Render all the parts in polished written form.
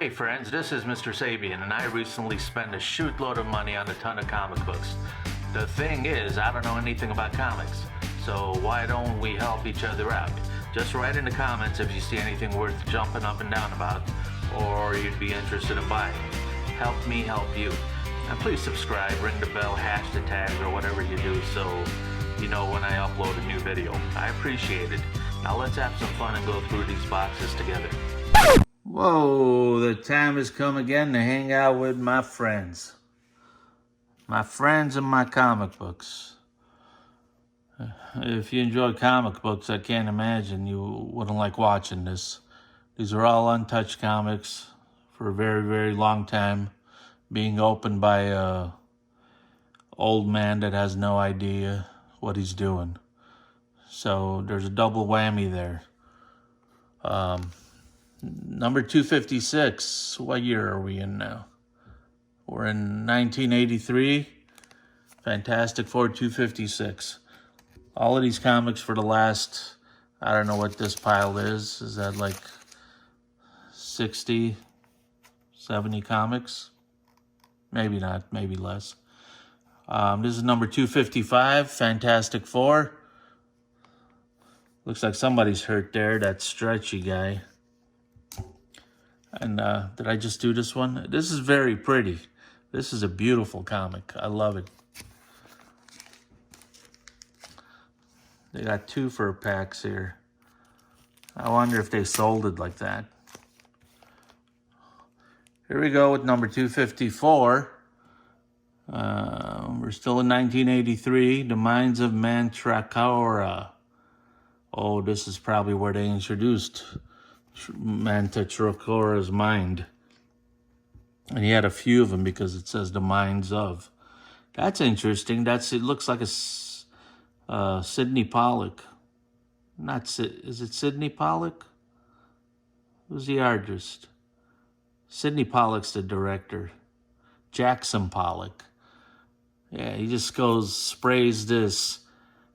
Hey friends, this is MR.SABIAN, and I recently spent a shootload of money on a ton of comic books. The thing is, I don't know anything about comics, so why don't we help each other out? Just write in the comments if you see anything worth jumping up and down about, or you'd be interested in buying. Help me help you. And please subscribe, ring the bell, hash the tags, or whatever you do so you know when I upload a new video. I appreciate it. Now let's have some fun and go through these boxes together. Whoa, the time has come again to hang out with my friends. My friends and my comic books. If you enjoy comic books, I can't imagine you wouldn't like watching this. These are all untouched comics for a very, very long time, being opened by a old man that has no idea what he's doing. So there's a double whammy there. Number 256, what year are we in now? We're in 1983, Fantastic Four 256. All of these comics for the last, I don't know what this pile is that like 60, 70 comics? Maybe not, maybe less. This is number 255, Fantastic Four. Looks like somebody's hurt there, that stretchy guy. And did I just do this one? This is very pretty. This is a beautiful comic. I love it. They got 2 for packs here. I wonder if they sold it like that. Here we go with number 254. We're still in 1983. The Mines of Mantracora. Oh, this is probably where they introduced Mantracora's mind. And he had a few of them because it says the Mines of. That's interesting. It looks like a Sidney Pollock. Is it Sidney Pollock? Who's the artist? Sidney Pollock's the director. Jackson Pollock. Yeah, he just sprays this.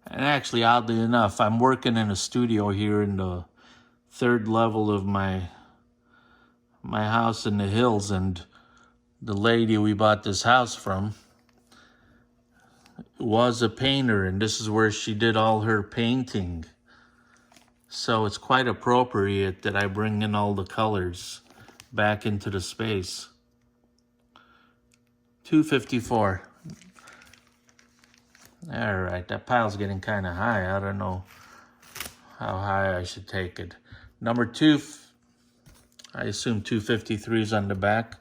And actually, oddly enough, I'm working in a studio here in the 3rd level of my house in the hills, and the lady we bought this house from was a painter, and this is where she did all her painting. So it's quite appropriate that I bring in all the colors back into the space. 254. All right, that pile's getting kind of high. I don't know how high I should take it. Number 2, I assume 253 is on the back.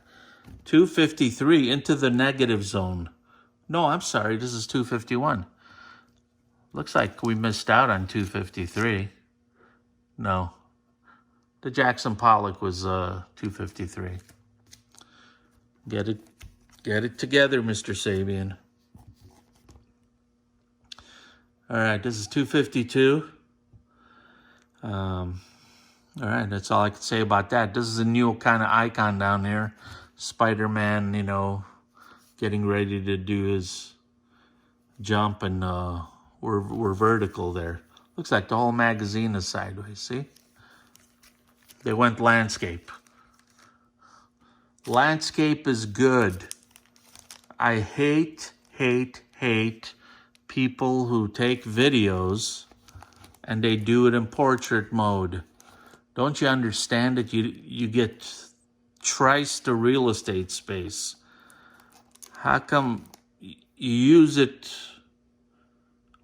253, Into the Negative Zone. No, I'm sorry, this is 251. Looks like we missed out on 253. No. The Jackson Pollock was 253. Get it together, MR.SABIAN. All right, this is 252. All right, that's all I can say about that. This is a new kind of icon down there. Spider-Man, you know, getting ready to do his jump, and we're vertical there. Looks like the whole magazine is sideways, see? They went landscape. Landscape is good. I hate people who take videos and they do it in portrait mode. Don't you understand that you get thrice the real estate space? How come you use it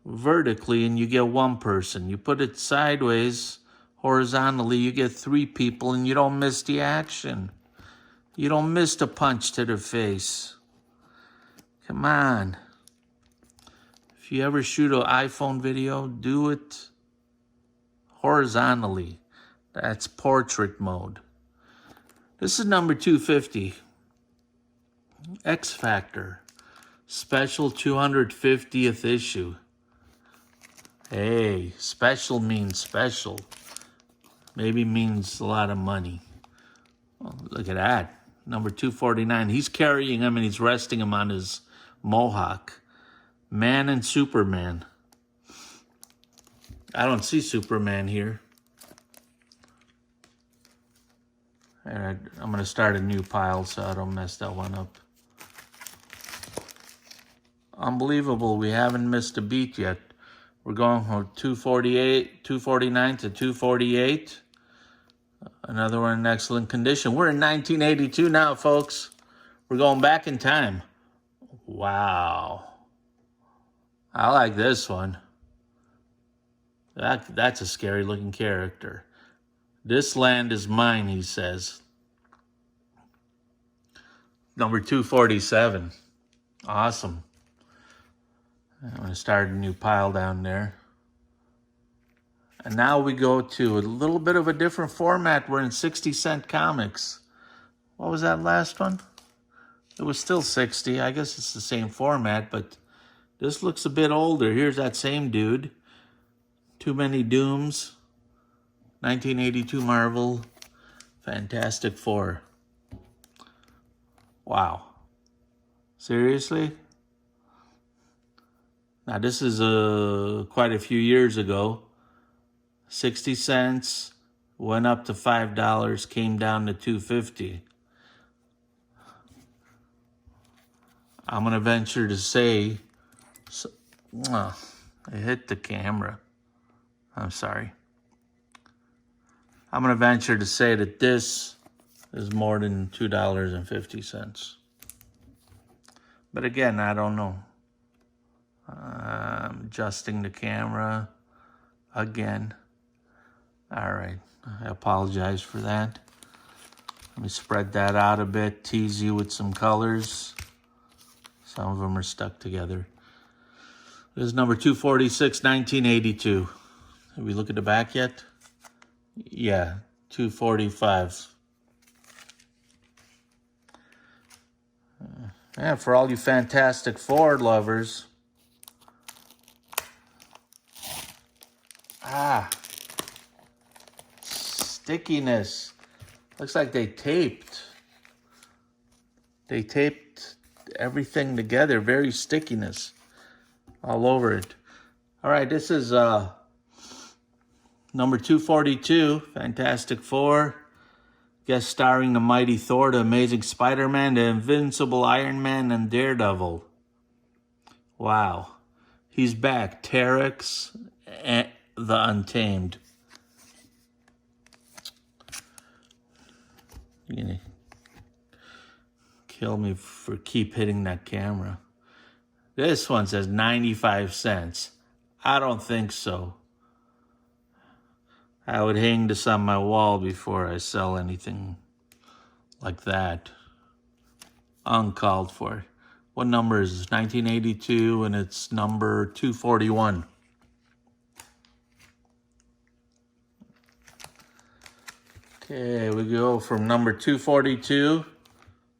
vertically and you get 1 person? You put it sideways, horizontally, you get 3 people, and you don't miss the action. You don't miss the punch to the face. Come on. If you ever shoot an iPhone video, do it horizontally. That's portrait mode. This is number 250. X Factor. Special 250th issue. Hey, special means special. Maybe means a lot of money. Oh, look at that. Number 249. He's carrying him and he's resting him on his mohawk. Man and Superman. I don't see Superman here. And I'm going to start a new pile so I don't mess that one up. Unbelievable, we haven't missed a beat yet. We're going from 248, 249 to 248. Another one in excellent condition. We're in 1982 now, folks. We're going back in time. Wow. I like this one. That's a scary looking character. This land is mine, he says. Number 247. Awesome. I'm going to start a new pile down there. And now we go to a little bit of a different format. We're in 60-cent comics. What was that last one? It was still 60. I guess it's the same format, but this looks a bit older. Here's that same dude. Too Many Dooms. 1982 Marvel. Fantastic Four. Wow. Seriously? Now this is quite a few years ago. 60 cents, went up to $5, came down to $2.50. I'm gonna venture to say, I hit the camera. I'm sorry. I'm gonna venture to say that this is more than $2.50. But again, I don't know. I'm adjusting the camera again. All right, I apologize for that. Let me spread that out a bit, tease you with some colors. Some of them are stuck together. This is number 246, 1982. Have we looked at the back yet? Yeah, 245. Yeah, for all you Fantastic Four lovers. Stickiness. Looks like they taped everything together. Very stickiness all over it. All right, this is number 242, Fantastic Four. Guest starring the Mighty Thor, the Amazing Spider-Man, the Invincible Iron Man, and Daredevil. Wow. He's back. Terex and the Untamed. You're gonna kill me for keep hitting that camera. This one says 95 cents. I don't think so. I would hang this on my wall before I sell anything like that. Uncalled for. What number is this? 1982, and it's number 241. Okay, we go from number 242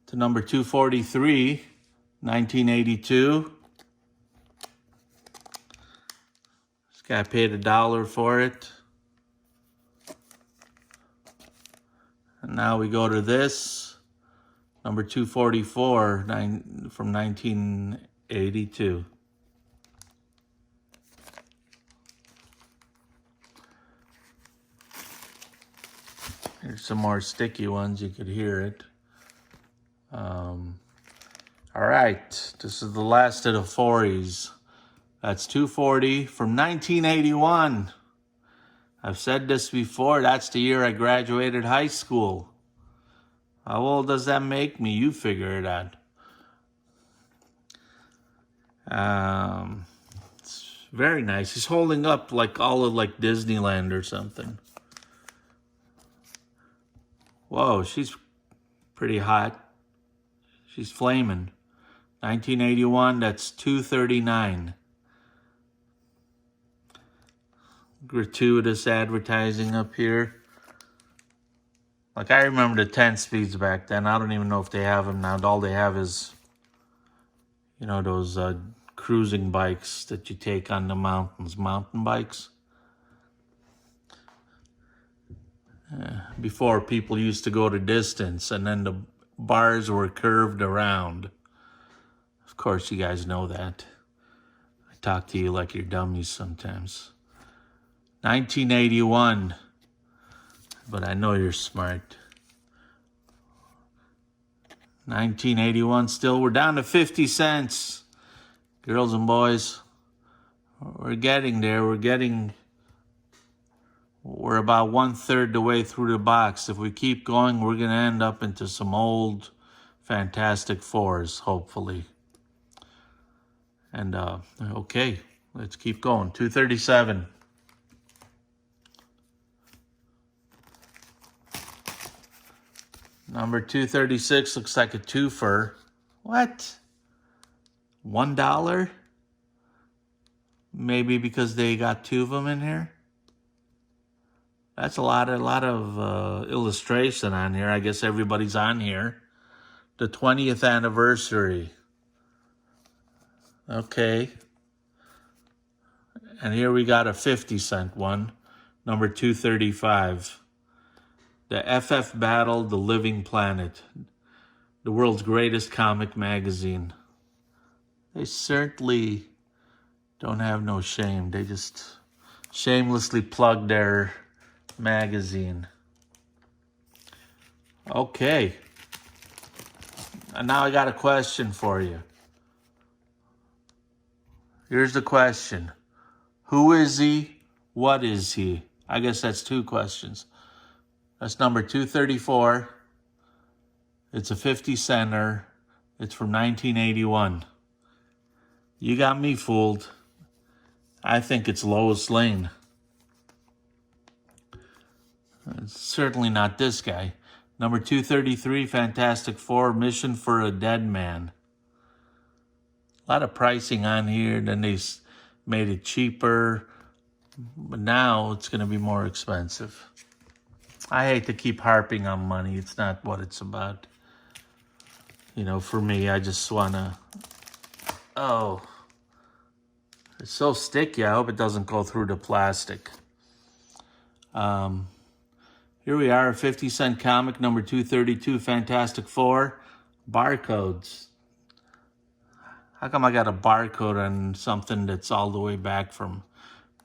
to number 243, 1982. This guy paid $1 for it. And now we go to this, number 244, from 1982. Here's some more sticky ones, you could hear it. All right, this is the last of the 40s. That's 240 from 1981. I've said this before, that's the year I graduated high school. How old does that make me? You figure it out. It's very nice. He's holding up like all of like Disneyland or something. Whoa, she's pretty hot. She's flaming. 1981, that's 239. Gratuitous advertising up here. Like, I remember the 10 speeds back then. I don't even know if they have them now. All they have is, you know, those cruising bikes that you take on the mountains, mountain bikes. Before, people used to go the distance, and then the bars were curved around. Of course, you guys know that. I talk to you like you're dummies sometimes. 1981. But I know you're smart. 1981 still. We're down to 50 cents. Girls and boys, we're getting there. We're about 1/3 the way through the box. If we keep going, we're going to end up into some old Fantastic Fours, hopefully. And, okay, let's keep going. 237. Number 236 looks like a twofer. What? $1? Maybe because they got two of them in here? That's a lot of illustration on here. I guess everybody's on here. The 20th anniversary. Okay. And here we got a 50-cent one. Number 235. The FF Battle, The Living Planet. The world's greatest comic magazine. They certainly don't have no shame. They just shamelessly plug their magazine. Okay. And now I got a question for you. Here's the question. Who is he? What is he? I guess that's two questions. That's number 234. It's a 50-center. It's from 1981. You got me fooled. I think it's Lois Lane. It's certainly not this guy. Number 233, Fantastic Four, Mission for a Dead Man. A lot of pricing on here. Then they made it cheaper. But now it's going to be more expensive. I hate to keep harping on money. It's not what it's about. You know, for me, I just want to... Oh. It's so sticky. I hope it doesn't go through the plastic. Here we are, a 50-cent comic, number 232, Fantastic Four. Barcodes. How come I got a barcode on something that's all the way back from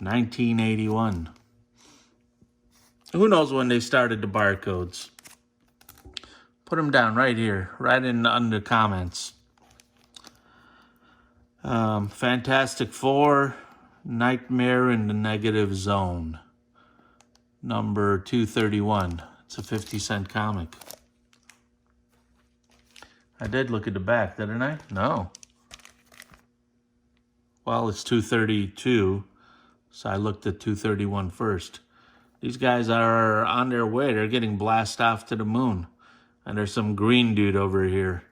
1981? Who knows when they started the barcodes? Put them down right here, right in under comments. Fantastic Four, Nightmare in the Negative Zone. Number 231. It's a 50-cent comic. I did look at the back, didn't I? No. Well, it's 232, so I looked at 231 first. These guys are on their way. They're getting blasted off to the moon. And there's some green dude over here.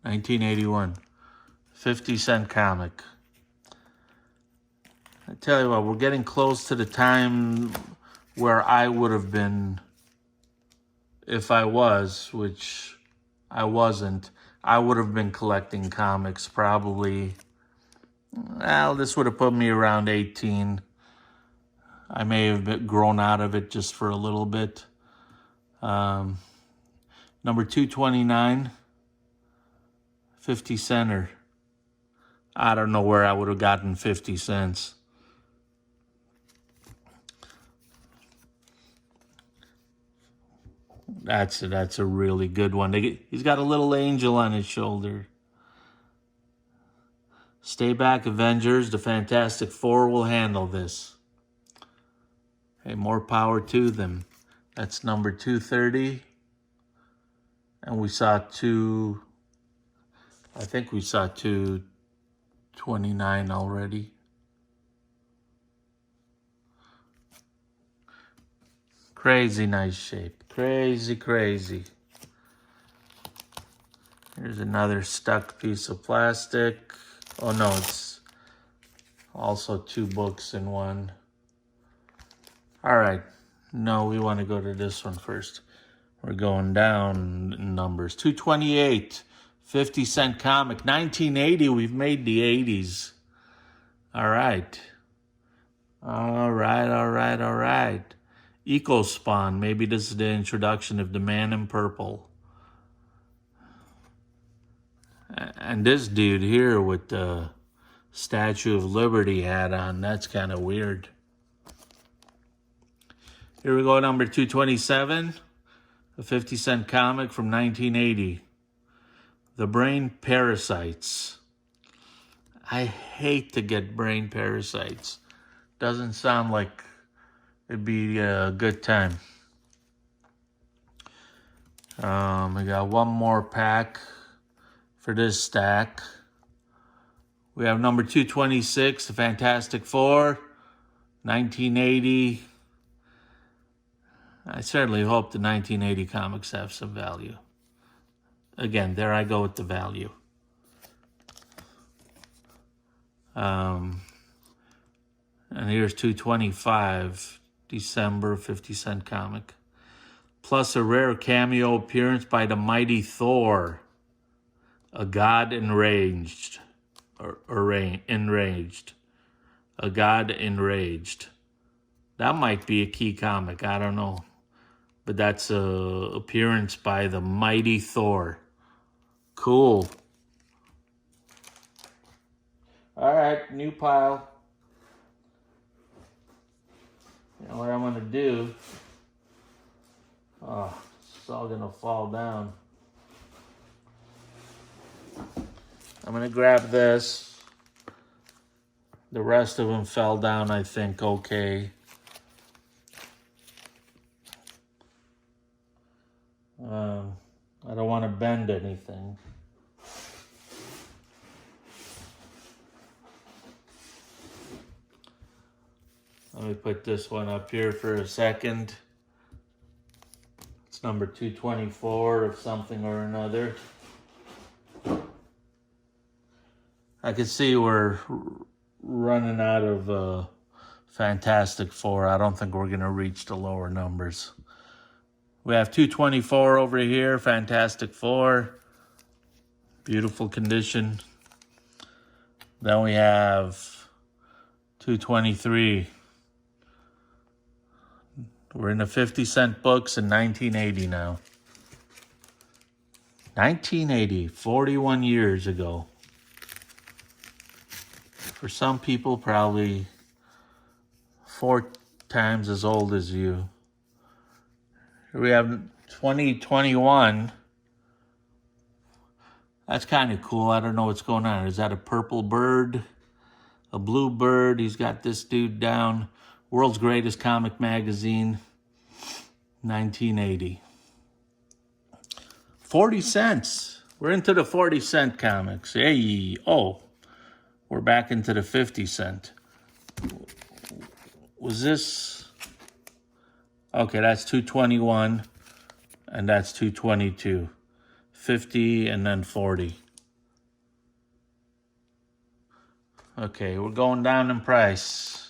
1981. 50-cent comic. I tell you what, we're getting close to the time where I would have been if I was, which I wasn't. I would have been collecting comics probably. Well, this would have put me around 18. I may have grown out of it just for a little bit. Number 229, 50 center. I don't know where I would have gotten 50 cents. That's a really good one. He's got a little angel on his shoulder. Stay back, Avengers. The Fantastic Four will handle this. Hey, more power to them. That's number 230. And we saw I think we saw 229 already. Crazy nice shape. Crazy, crazy. Here's another stuck piece of plastic. Oh no, it's also two books in one. All right. No, we want to go to this one first. We're going down in numbers. 228, 50-cent comic. 1980, we've made the 80s. All right. All right. Eco-Spawn. Maybe this is the introduction of the Man in Purple. And this dude here with the Statue of Liberty hat on, that's kind of weird. Here we go, number 227. A 50-cent comic from 1980. The Brain Parasites. I hate to get brain parasites. Doesn't sound like it'd be a good time. We got one more pack for this stack. We have number 226, The Fantastic Four, 1980. I certainly hope the 1980 comics have some value. Again, there I go with the value. And here's 225, December, 50-cent comic. Plus a rare cameo appearance by the mighty Thor, a god enraged. Enraged. A god enraged. That might be a key comic, I don't know. But that's a appearance by the mighty Thor. Cool. All right, new pile. You know what I'm gonna do? Oh, it's all gonna fall down. I'm gonna grab this. The rest of them fell down, I think, okay. I don't want to bend anything. Let me put this one up here for a second. It's number 224 of something or another. I can see we're running out of Fantastic Four. I don't think we're going to reach the lower numbers. We have 224 over here, Fantastic Four. Beautiful condition. Then we have 223. We're in the 50-cent books in 1980 now. 1980, 41 years ago. For some people, probably 4 times as old as you. Here we have 2021. That's kind of cool. I don't know what's going on. Is that a purple bird? A blue bird? He's got this dude down. World's Greatest Comic Magazine, 1980. 40 cents. We're into the 40-cent comics. Hey, oh, we're back into the 50-cent. Was this? Okay, that's 221, and that's 222. 50 and then 40. Okay, we're going down in price.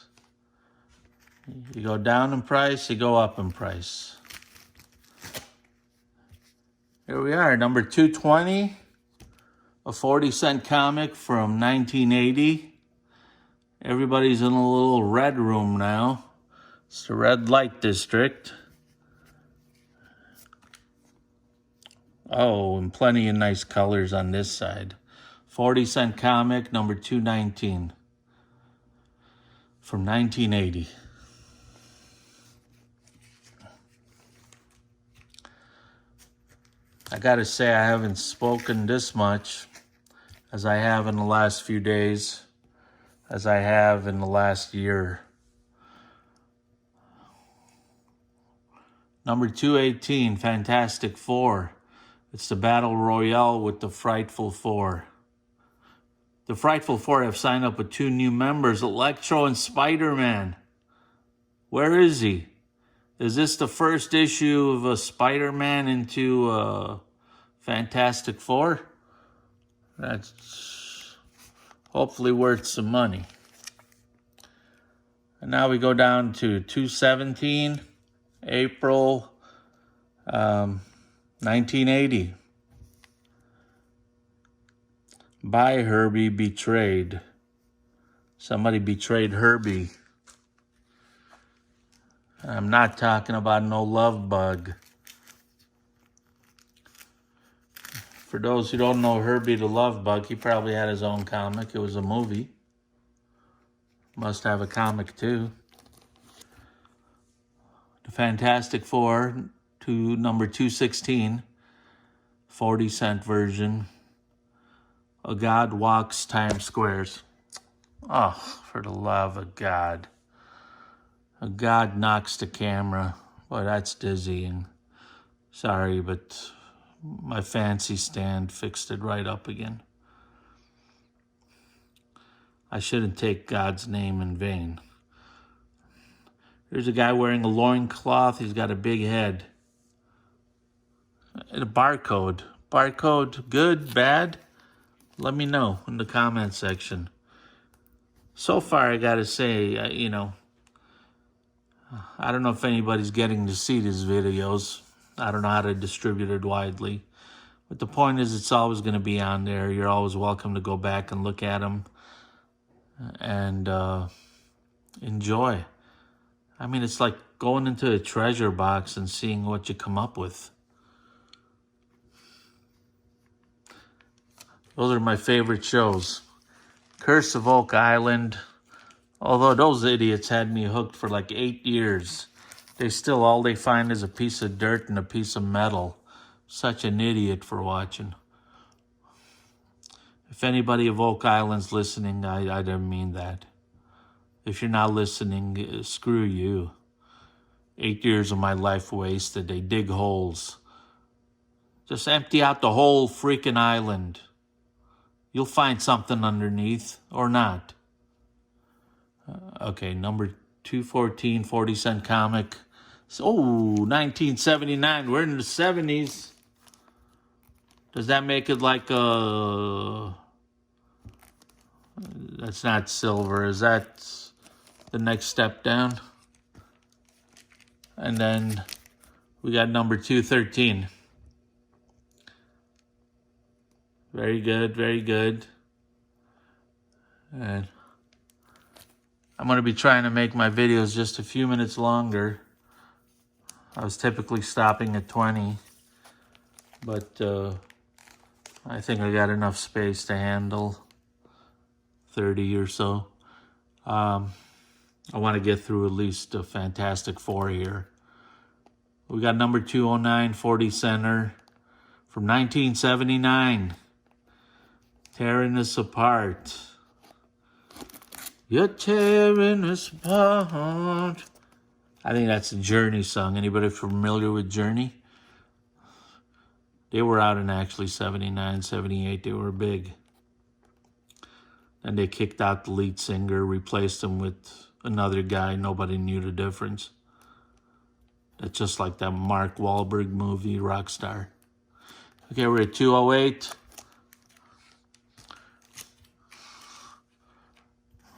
You go down in price, you go up in price. Here we are, number 220, a 40-cent comic from 1980. Everybody's in a little red room now. It's the red light district. Oh, and plenty of nice colors on this side. 40-cent comic, number 219 from 1980. I gotta say, I haven't spoken this much as I have in the last few days, as I have in the last year. Number 218, Fantastic Four. It's the Battle Royale with the Frightful Four. The Frightful Four have signed up with 2 new members, Electro and Spider-Man. Where is he? Is this the first issue of a Spider-Man into Fantastic Four? That's hopefully worth some money. And now we go down to 217, April 1980. By Herbie Betrayed. Somebody betrayed Herbie. I'm not talking about no love bug. For those who don't know Herbie the Love Bug, he probably had his own comic. It was a movie. Must have a comic too. The Fantastic Four, to number 216, 40-cent version. A God Walks Times Squares. Oh, for the love of God. A God knocks the camera. Boy, that's dizzying. Sorry, but my fancy stand fixed it right up again. I shouldn't take God's name in vain. There's a guy wearing a loincloth. He's got a big head. And a barcode. Barcode, good, bad? Let me know in the comment section. So far, I gotta say, I don't know if anybody's getting to see these videos. I don't know how to distribute it widely. But the point is, it's always going to be on there. You're always welcome to go back and look at them and enjoy. I mean, it's like going into a treasure box and seeing what you come up with. Those are my favorite shows. Curse of Oak Island. Although those idiots had me hooked for like 8 years. All they find is a piece of dirt and a piece of metal. Such an idiot for watching. If anybody of Oak Island's listening, I didn't mean that. If you're not listening, screw you. 8 years of my life wasted. They dig holes. Just empty out the whole freaking island. You'll find something underneath, or not. Okay, number 214, 40-cent comic. Oh, 1979. We're in the 70s. Does that make it like that's not silver. Is that the next step down? And then we got number 213. Very good, very good. And I'm going to be trying to make my videos just a few minutes longer. I was typically stopping at 20, but I think I got enough space to handle 30 or so. I want to get through at least a Fantastic Four here. We got number 209, 40 center from 1979. Tearing us apart. You're tearing us apart. I think that's a Journey song. Anybody familiar with Journey? They were out in actually 79, 78. They were big. And they kicked out the lead singer, replaced him with another guy. Nobody knew the difference. That's just like that Mark Wahlberg movie, Rockstar. Okay, we're at 208.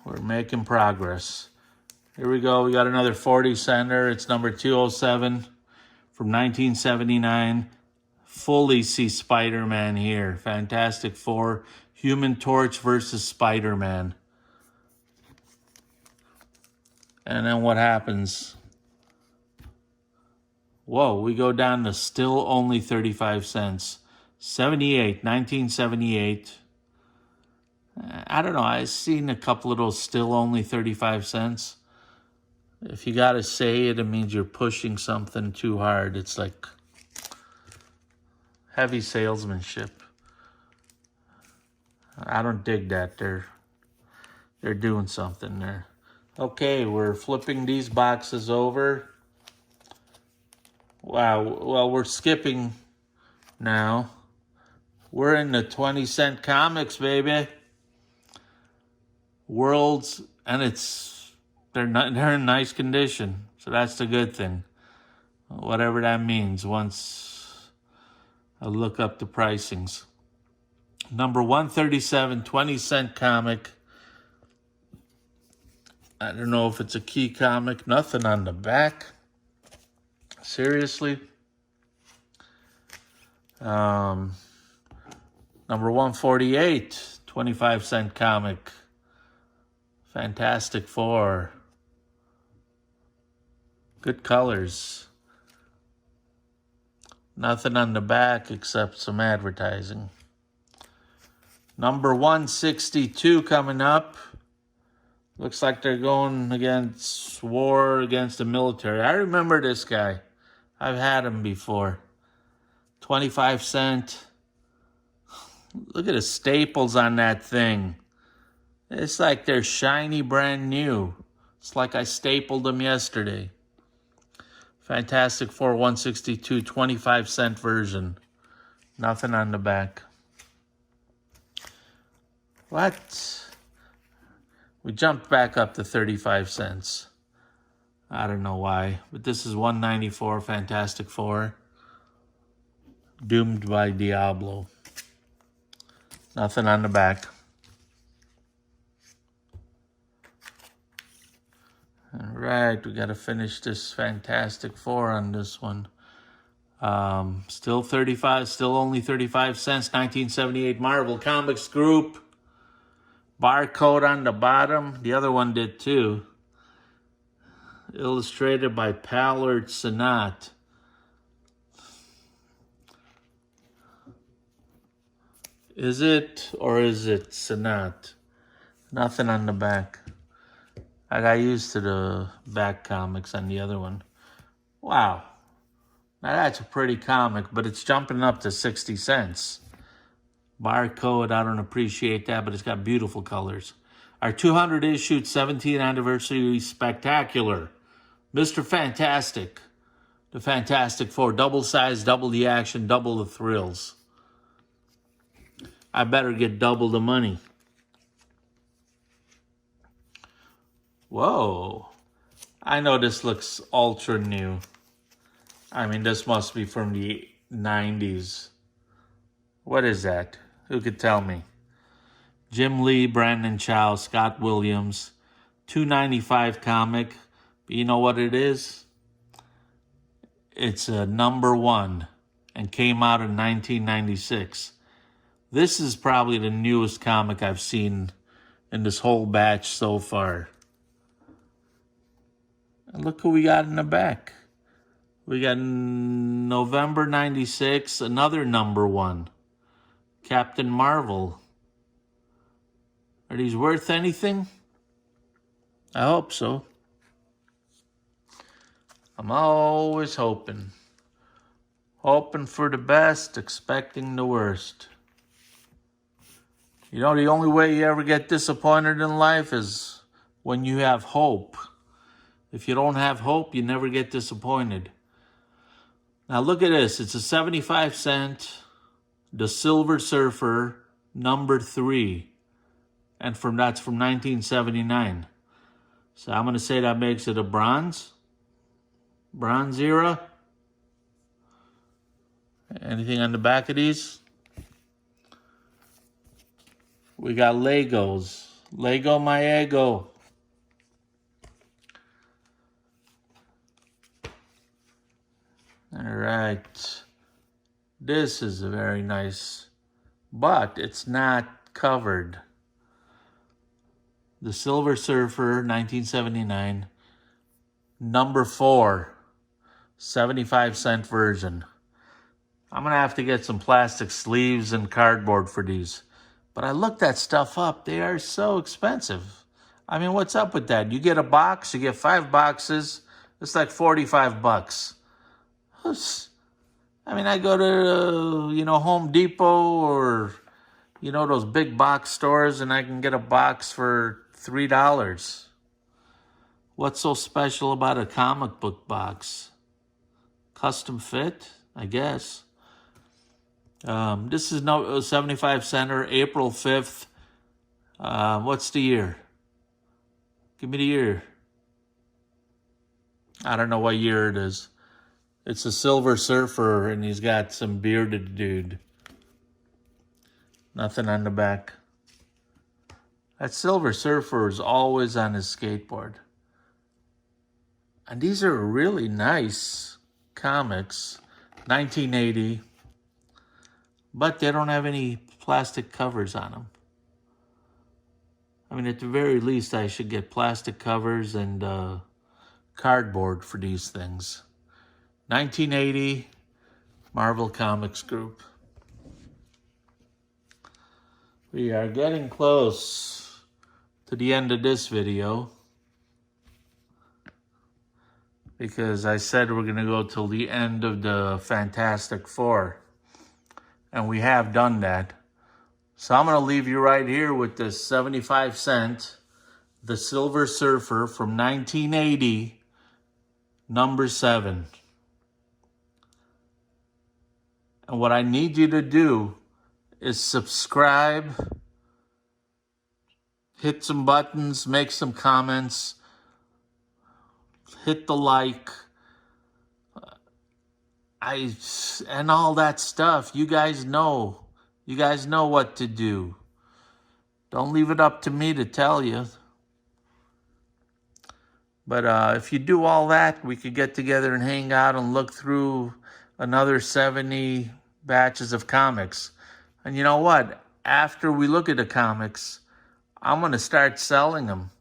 We're making progress. Here we go. We got another 40 center. It's number 207 from 1979. Fully see Spider-Man here. Fantastic Four. Human Torch versus Spider-Man. And then what happens? Whoa, we go down to still only 35 cents. 1978. I don't know. I've seen a couple of those still only 35 cents. If you got to say it, it means you're pushing something too hard. It's like heavy salesmanship. I don't dig that. They're doing something there. Okay, we're flipping these boxes over. Wow. Well, we're skipping now. We're in the 20-cent comics, baby. Worlds, and they're in nice condition, so that's the good thing. Whatever that means once I look up the pricings. Number 137, 20-cent comic. I don't know if it's a key comic. Nothing on the back. Seriously. Number 148, 25-cent comic. Fantastic Four. Good colors. Nothing on the back except some advertising. Number 162 coming up. Looks like they're going against war against the military. I remember this guy. I've had them before. 25 cent. Look at the staples on that thing. It's like they're shiny brand new. It's like I stapled them yesterday. Fantastic Four 162, 25 cent version. Nothing on the back. What? We jumped back up to 35 cents. I don't know why, but this is 194 Fantastic Four. Doomed by Diablo. Nothing on the back. All right, we got to finish this Fantastic Four on this one. Still 35, still only 35 cents. 1978 Marvel Comics Group. Barcode on the bottom. The other one did too. Illustrated by Pallard Sanat. Is it or is it Sanat? Nothing on the back. I got used to the back comics on the other one. Wow. Now that's a pretty comic, but it's jumping up to 60 cents. Barcode, I don't appreciate that, but it's got beautiful colors. Our 200 issue 17th anniversary spectacular. Mr. Fantastic. The Fantastic Four. Double size, double the action, double the thrills. I better get double the money. Whoa. I know this looks ultra new. I mean, this must be from the 90s. What is that? Who could tell me? Jim Lee, Brandon Chow, Scott Williams. $2.95 comic. But you know what it is? It's a #1 and came out in 1996. This is probably the newest comic I've seen in this whole batch so far. And look who we got in the back. We got November 96, another #1. Captain Marvel. Are these worth anything? I hope so. I'm always hoping. Hoping for the best, expecting the worst. You know, the only way you ever get disappointed in life is when you have hope. If you don't have hope, you never get disappointed. Now look at this. It's a 75 cent, The Silver Surfer, #3. And that's from 1979. So I'm going to say that makes it a bronze. Bronze era. Anything on the back of these? We got Legos. Lego my ego. All right. This is a very nice, but it's not covered. The Silver Surfer, 1979. #4. 75 cent version. I'm going to have to get some plastic sleeves and cardboard for these. But I looked that stuff up. They are so expensive. I mean, what's up with that? You get a box, you get 5 boxes. It's like $45. I mean, I go to, Home Depot or, those big box stores and I can get a box for $3. What's so special about a comic book box? Custom fit, I guess. This is 75 center, April 5th. What's the year? Give me the year. I don't know what year it is. It's a Silver Surfer, and he's got some bearded dude. Nothing on the back. That Silver Surfer is always on his skateboard. And these are really nice comics. 1980. But they don't have any plastic covers on them. I mean, at the very least, I should get plastic covers and cardboard for these things. 1980, Marvel Comics Group. We are getting close to the end of this video. because I said we're going to go till the end of the Fantastic Four. And we have done that. So I'm going to leave you right here with this 75 cent, the Silver Surfer from 1980, number 7. And what I need you to do is subscribe, hit some buttons, make some comments, hit the like, and all that stuff. You guys know. You guys know what to do. Don't leave it up to me to tell you. But if you do all that, we could get together and hang out and look through another 70 batches of comics. And you know what? After we look at the comics, I'm going to start selling them.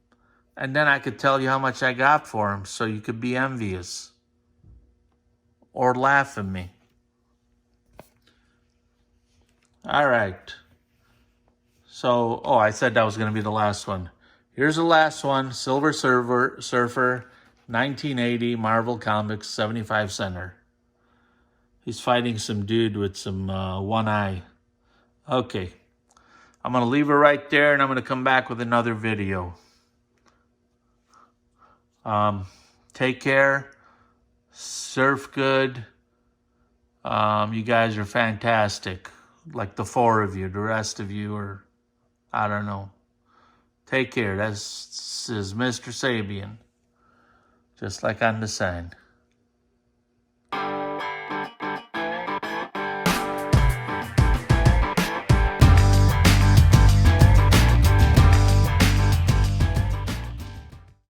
And then I could tell you how much I got for them, so you could be envious. Or laugh at me. All right. So, I said that was going to be the last one. Here's the last one. Silver Surfer, 1980, Marvel Comics, 75 center. He's fighting some dude with some one eye. Okay. I'm going to leave it right there, and I'm going to come back with another video. Take care. Surf good. You guys are fantastic. Like the 4 of you. The rest of you are, I don't know. Take care. This is Mr. Sabian. Just like on the sign.